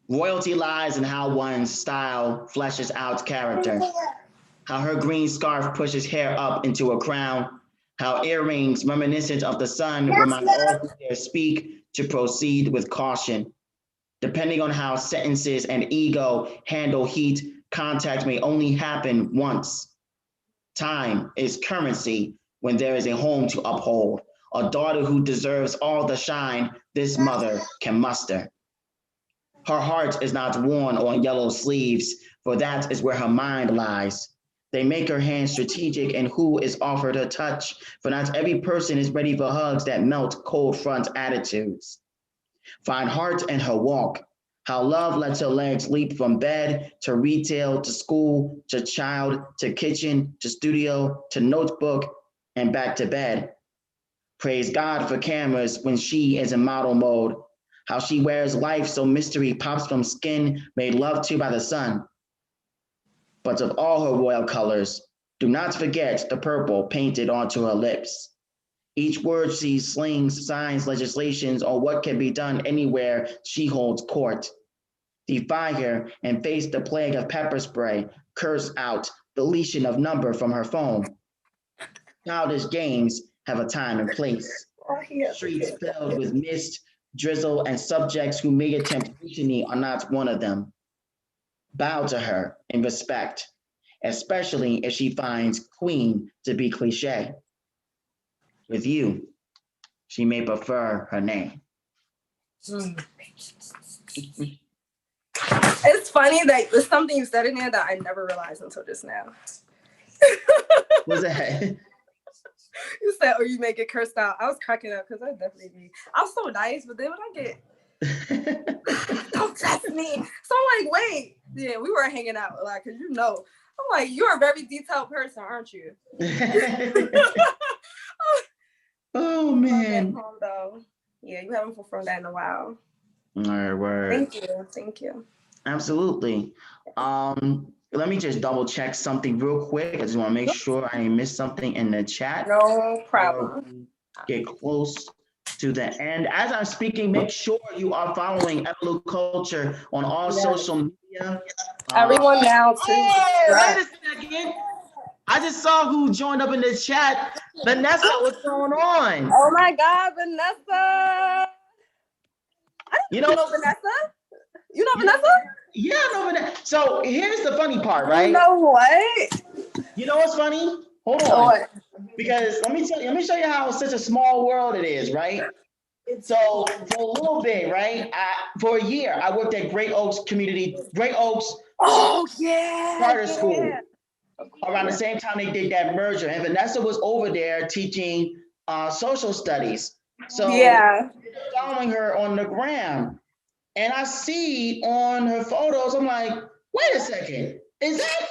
Royalty lies in how one's style fleshes out character. How her green scarf pushes hair up into a crown. How earrings reminiscent of the sun remind all who dare speak to proceed with caution. Depending on how sentences and ego handle heat, contact may only happen once. Time is currency when there is a home to uphold. A daughter who deserves all the shine this mother can muster. Her heart is not worn on yellow sleeves, for that is where her mind lies. They make her hands strategic in who is offered a touch, for not every person is ready for hugs that melt cold front attitudes. Find heart in her walk, how love lets her legs leap from bed to retail to school to child to kitchen to studio to notebook and back to bed. Praise God for cameras when she is in model mode. How she wears life so mystery pops from skin made love to by the sun. But of all her royal colors, do not forget the purple painted onto her lips. Each word she slings signs legislations on what can be done anywhere she holds court. Defy her and face the plague of pepper spray, curse out deletion of number from her phone. Childish games have a time and place. Streets filled with mist, drizzle, and subjects who may attempt mutiny are not one of them. Bow to her in respect, especially if she finds queen to be cliche. With you, she may prefer her name. It's funny that there's something you said in there that I never realized until just now. What's that? You said, or you may get cursed out. I was cracking up because I definitely be. I was so nice, but then when I get, don't test me. So I'm like, wait, yeah, we were hanging out, like, cause you know, I'm like, you're a very detailed person, aren't you? Oh man. Though. Yeah, you haven't performed that in a while. All right, word. Thank you. Absolutely. Let me just double check something real quick. I just want to make sure I didn't miss something in the chat. No problem. Get close to the end. As I'm speaking, make sure you are following Evolute Culture on all social media. Everyone now too. Hey, wait a second. I just saw who joined up in the chat. Vanessa, what's going on? Oh my God, Vanessa. You know Vanessa? You know Vanessa? Yeah, I know Vanessa. So here's the funny part, right? You know what? You know what's funny? Hold on. What? Because let me show you how such a small world it is, right? So for a little bit, right? For a year, I worked at Great Oaks Charter School. Around the same time they did that merger, and Vanessa was over there teaching social studies. So following her on the gram, and I see on her photos, I'm like, wait a second, is that?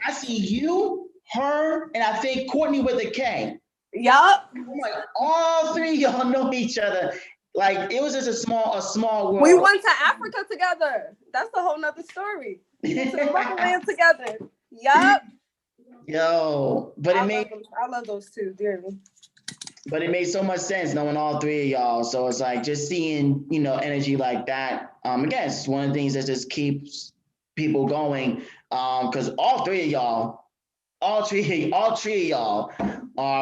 I see you, her, and I think Courtney with a K. Yup. I'm like, all three of y'all know each other. Like it was just a small world. We went to Africa together. That's a whole nother story. We went to the motherland together. Yup. Yo, but I love those two dearly. But it made so much sense knowing all three of y'all. So it's like just seeing, energy like that. Again, it's one of the things that just keeps people going. Because all three of y'all are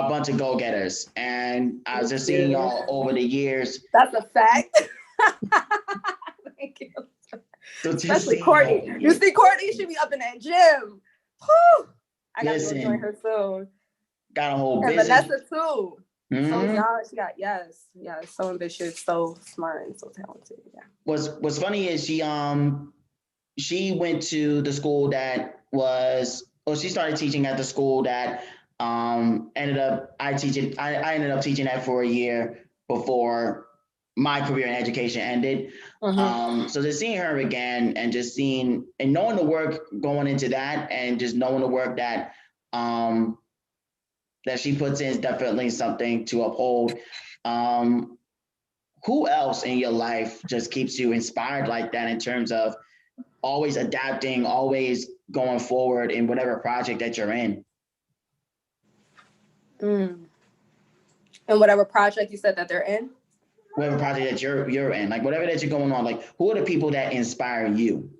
a bunch of go-getters. And I was just seeing y'all over the years. That's a fact. Thank you. So especially Courtney. You see Courtney, she be up in that gym. Whew. I got to go join her soon. Got a whole business. And Vanessa too. Mm-hmm. So y'all, she got so ambitious, so smart, and so talented. Yeah. What's funny is she went to the school that she started teaching at the school that I ended up teaching that for a year before my career in education ended. Mm-hmm. So just seeing her again and just seeing and knowing the work going into that and just knowing the work that that she puts in is definitely something to uphold. who else in your life just keeps you inspired like that in terms of always adapting, always going forward in whatever project that you're in? And whatever project you said that they're in? Whatever project that you're in, like whatever that you're going on, like who are the people that inspire you?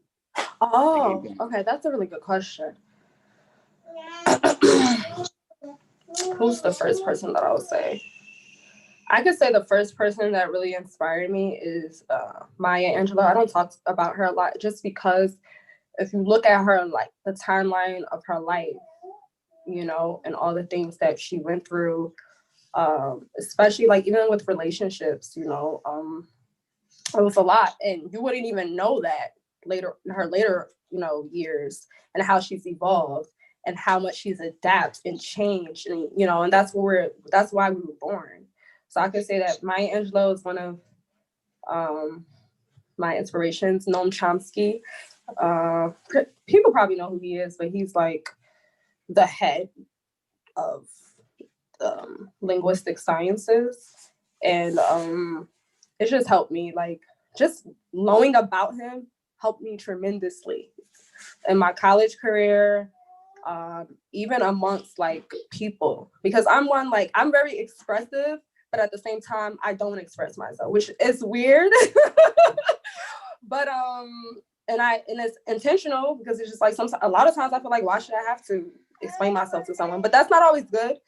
Oh, okay, that's a really good question. Who's the first person that I would say? I could say the first person that really inspired me is Maya Angelou. I don't talk about her a lot just because if you look at her, like the timeline of her life, you know, and all the things that she went through, especially like even with relationships, you know, it was a lot, and you wouldn't even know that in her later, you know, years, and how she's evolved and how much she's adapted and changed, and you know, and that's why we were born. So I could say that Maya Angelou is one of my inspirations. Noam Chomsky, people probably know who he is, but he's like the head of linguistic sciences, and it just helped me, like just knowing about him helped me tremendously in my college career, even amongst like people, because I'm very expressive, but at the same time I don't express myself, which is weird. But and it's intentional, because it's just like a lot of times I feel like, why should I have to explain myself to someone? But that's not always good.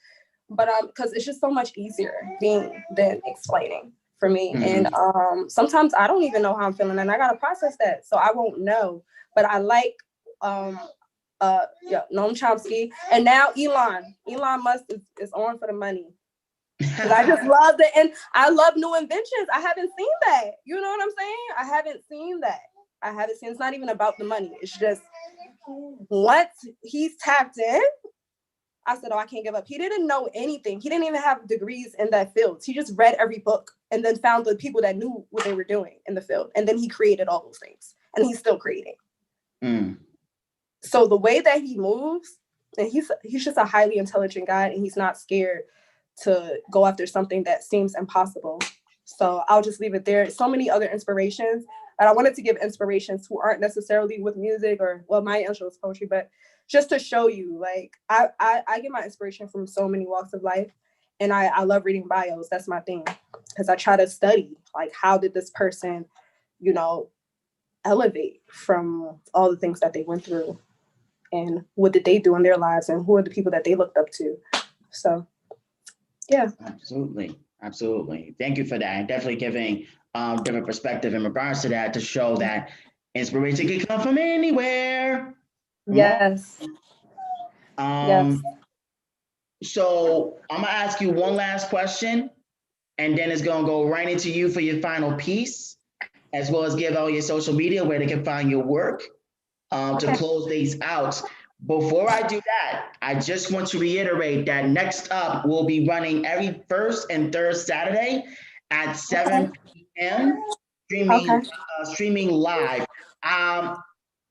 But because it's just so much easier being than explaining for me. And sometimes I don't even know how I'm feeling, and I gotta process that, so I won't know. But I like Noam Chomsky, and now Elon Musk is on for the money. Because I just love I love new inventions. I haven't seen that. You know what I'm saying? I haven't seen that. It's not even about the money. It's just once he's tapped in, I said, oh, I can't give up. He didn't know anything. He didn't even have degrees in that field. He just read every book and then found the people that knew what they were doing in the field. And then he created all those things. And he's still creating. So the way that he moves, and he's just a highly intelligent guy, and he's not scared to go after something that seems impossible. So I'll just leave it there. So many other inspirations. And I wanted to give inspirations who aren't necessarily with music or, well, my interest is poetry, but just to show you, like, I get my inspiration from so many walks of life. And I love reading bios. That's my thing. Because I try to study, like, how did this person, you know, elevate from all the things that they went through? And what did they do in their lives? And who are the people that they looked up to? So, yeah. Absolutely. Thank you for that. Definitely giving different perspective in regards to that, to show that inspiration can come from anywhere. Yes. Yes. So I'm gonna ask you one last question, and then it's gonna go right into you for your final piece, as well as give all your social media where they can find your work to close these out. Before I do that, I just want to reiterate that next up, we'll be running every first and third Saturday at 7 p.m. Streaming live.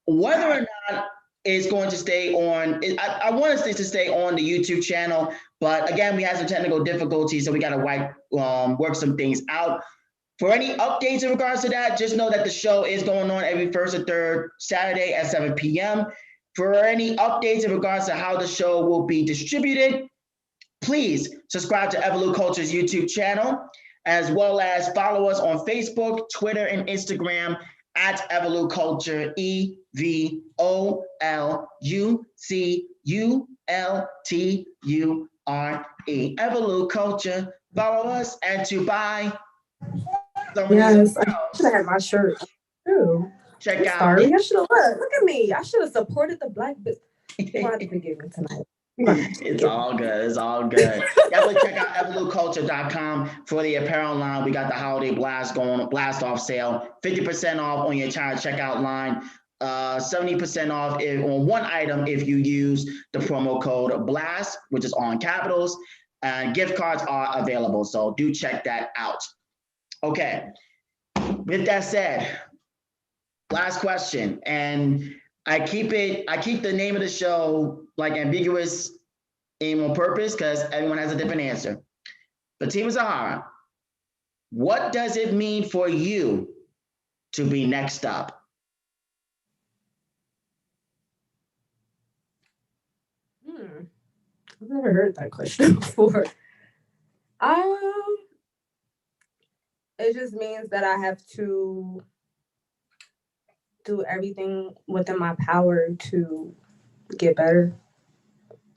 Whether or not it's going to stay on, I want us to stay on the YouTube channel, but again, we had some technical difficulties, so we got to work some things out. For any updates in regards to that, just know that the show is going on every first or third Saturday at 7 p.m. For any updates in regards to how the show will be distributed, please subscribe to Evolute Culture's YouTube channel, as well as follow us on Facebook, Twitter, and Instagram at Evolute Culture, EVOLUCULTURE. Evolute Culture. Follow us and to buy. Yes, I should have had my shirt too. Check out. Sorry, I should have look at me. I should have supported the Black business. You have to forgive me tonight. It's all good. It's all good. Definitely check out evoluteculture.com for the apparel line. We got the holiday blast off sale. 50% off on your entire checkout line. 70% off on one item if you use the promo code BLAST, which is all in capitals. Gift cards are available, so do check that out. Okay. With that said, last question, and I keep the name of the show like ambiguous on purpose because everyone has a different answer. But Timat Zahara, What does it mean for you to be next up? I've never heard that question before. Um, it just means that I have to do everything within my power to get better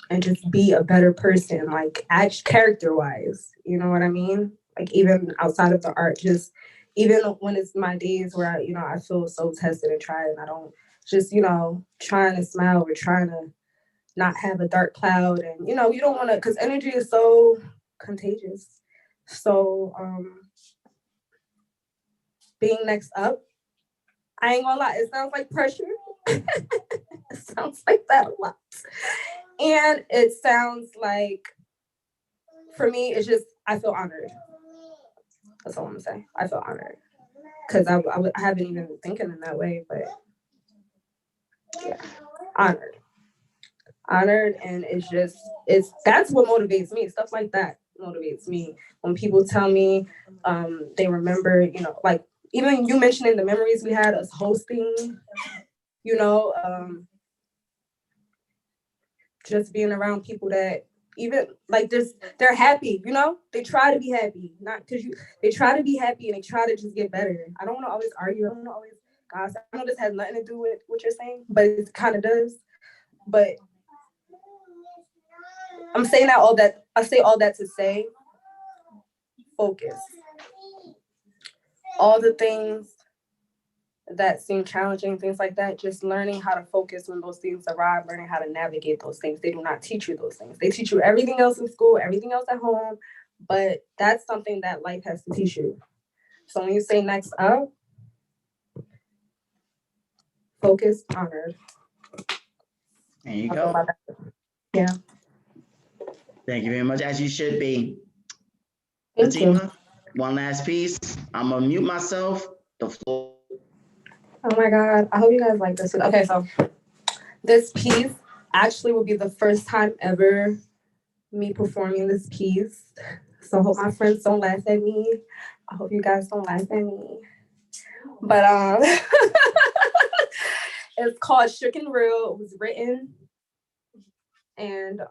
and just be a better person, like character wise. You know what I mean? Like even outside of the art, just even when it's my days where I feel so tested and tried and I don't just, trying to smile or trying to not have a dark cloud. And, you don't want to, because energy is so contagious. So being next up, I ain't gonna lie, it sounds like pressure. It sounds like that a lot. And it sounds like, for me, it's just, I feel honored. That's all I'm gonna say. I feel honored. Because I haven't even been thinking in that way, but yeah, honored. Honored, and that's what motivates me. Stuff like that motivates me. When people tell me they remember, like even you mentioning the memories we had us hosting, just being around people that even like just they're happy, they try to be happy, not because they try to be happy and they try to just get better. I don't want to always argue. I don't want to always gossip. I know this has nothing to do with what you're saying, but it kind of does. But I'm saying that all that I say all that to say, focus. All the things that seem challenging, things like that, just learning how to focus when those things arrive, learning how to navigate those things. They do not teach you those things. They teach you everything else in school, everything else at home, but that's something that life has to teach you. So when you say next up, focus, honored. There you go. Yeah. Thank you very much, as you should be. Thank Fatima, you. one last piece. I'm gonna mute myself. The floor. Oh my God. I hope you guys like this. Okay, so this piece actually will be the first time ever me performing this piece. So I hope my friends don't laugh at me. I hope you guys don't laugh at me. But it's called Shook and Real. It was written and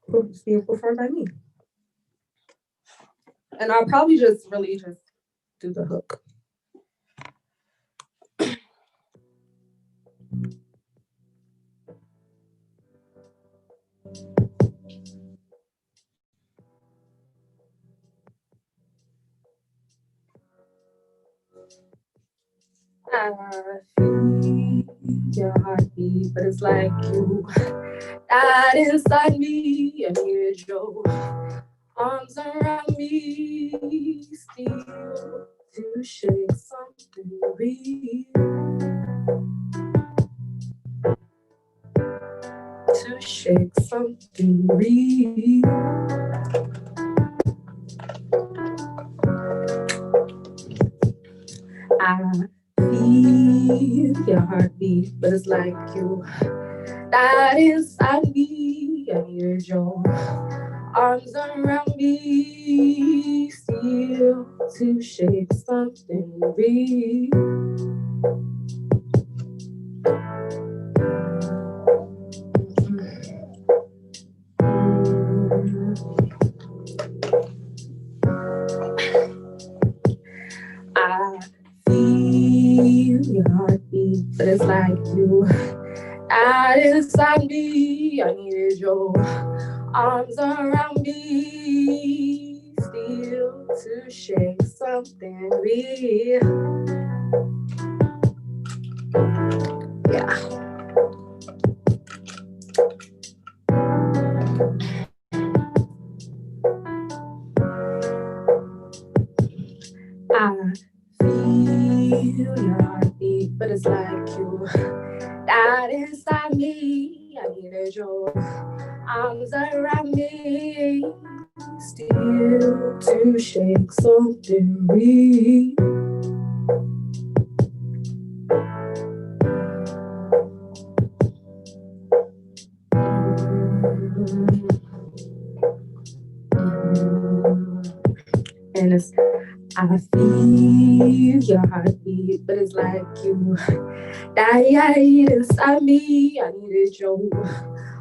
it's being performed by me. And I'll probably just do the hook. I feel your heartbeat, but it's like you died inside me. I need your arms around me, still to shake something real. To shake something real. I feel your heartbeat, but it's like you died inside me. I need your arms around me, still to shake something real. I feel your heartbeat, but it's like you died inside me. I needed your arms around me, still to shake something real. Yeah. I feel your heartbeat, but it's like you died inside me. I needed your arms around me, still to shake something real. And it's I feel your heartbeat, but it's like you died inside me. I needed your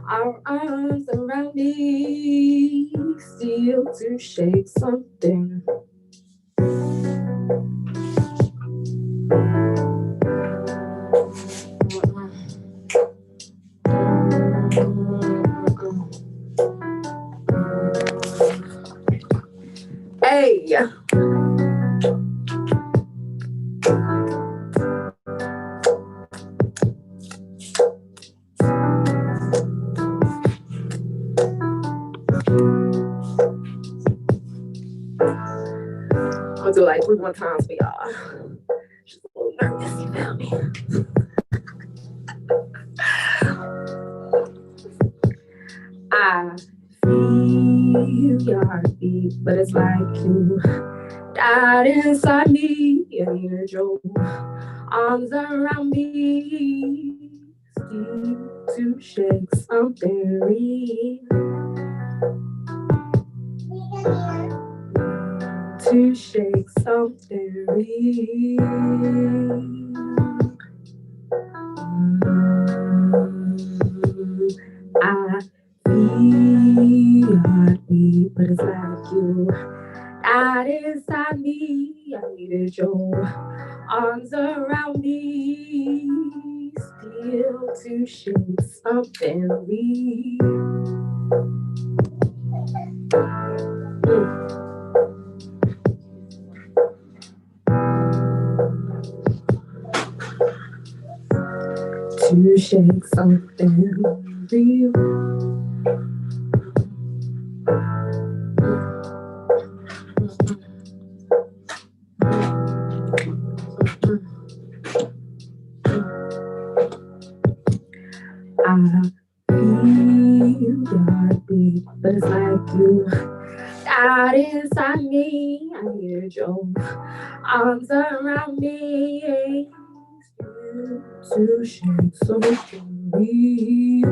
arms around me, still to shake something. Hey. I'm gonna do like 3 more times for y'all. Just a little nervous, you feel me? I feel your heartbeat, but it's like you died inside me. I needed your arms around me, still to shake something real. To shake something real. I feel your heartbeat, but it's like you died inside me. I needed your arms around me, still to shake something real. To shake something real. I feel your heartbeat, but it's like you died inside me. I needed your arms around me, to shake something real.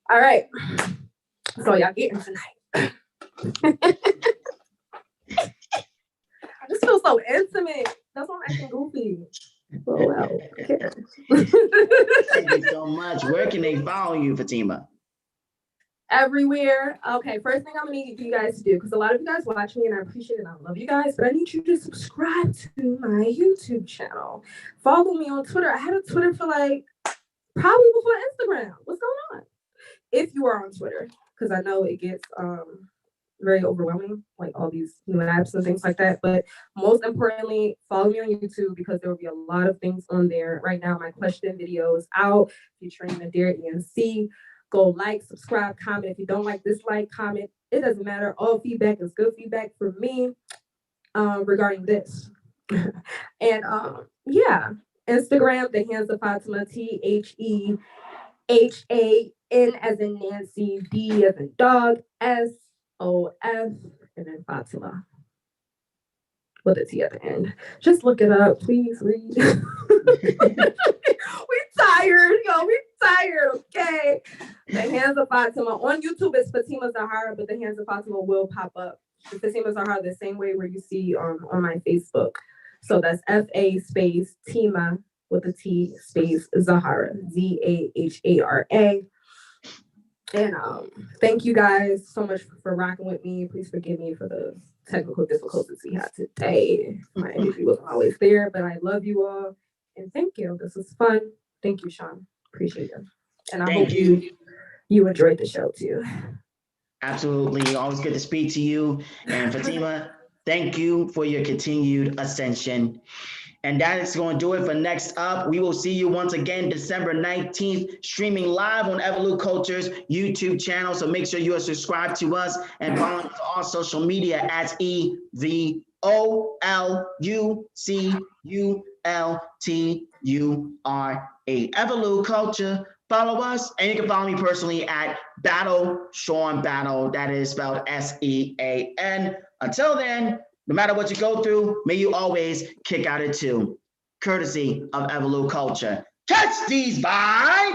All right, so y'all getting tonight. I just feel so intimate. That's why I'm acting goofy. Oh well. Okay. Thank you so much. Where can they follow you, Fatima? Everywhere. Okay, first thing I'm gonna need you guys to do, because a lot of you guys watch me and I appreciate it and I love you guys, but I need you to subscribe to my YouTube channel. Follow me on Twitter. I had a Twitter for like probably before Instagram. What's going on? If you are on Twitter, because I know it gets very overwhelming, like all these new apps and things like that. But most importantly, follow me on YouTube because there will be a lot of things on there. Right now, my question video is out featuring the Dear ENC. Go like, subscribe, comment. If you don't like, dislike, comment. It doesn't matter. All feedback is good feedback for me regarding this. And yeah, Instagram, The Hands of Fatima, THEHAN as in Nancy, D as in dog, SOF, and then Fatima with a T at the end. Just look it up, please read. We tired, yo, we tired, okay? The Hands of Fatima. On YouTube, it's Fatima Zahara, but The Hands of Fatima will pop up. Fatima Zahara the same way where you see on my Facebook. So that's FA space Tima with a T space Zahara, ZAHARA. And thank you guys so much for rocking with me. Please forgive me for the technical difficulties we had today. My energy wasn't always there, but I love you all. And thank you. This was fun. Thank you, Sean. Appreciate it. And I hope you enjoyed the show too. Absolutely. Always good to speak to you. And Fatima, thank you for your continued ascension. And that is going to do it for Next Up. We will see you once again December 19th, streaming live on Evolute Culture's YouTube channel. So make sure you are subscribed to us and follow us on all social media at EVOLUCULTURA. Evolute Culture. Follow us, and you can follow me personally at Battle Sean Battle. That is spelled SEAN. Until then, No matter what you go through, may you always kick out it too. Courtesy of Evolute Culture. Catch these vibes!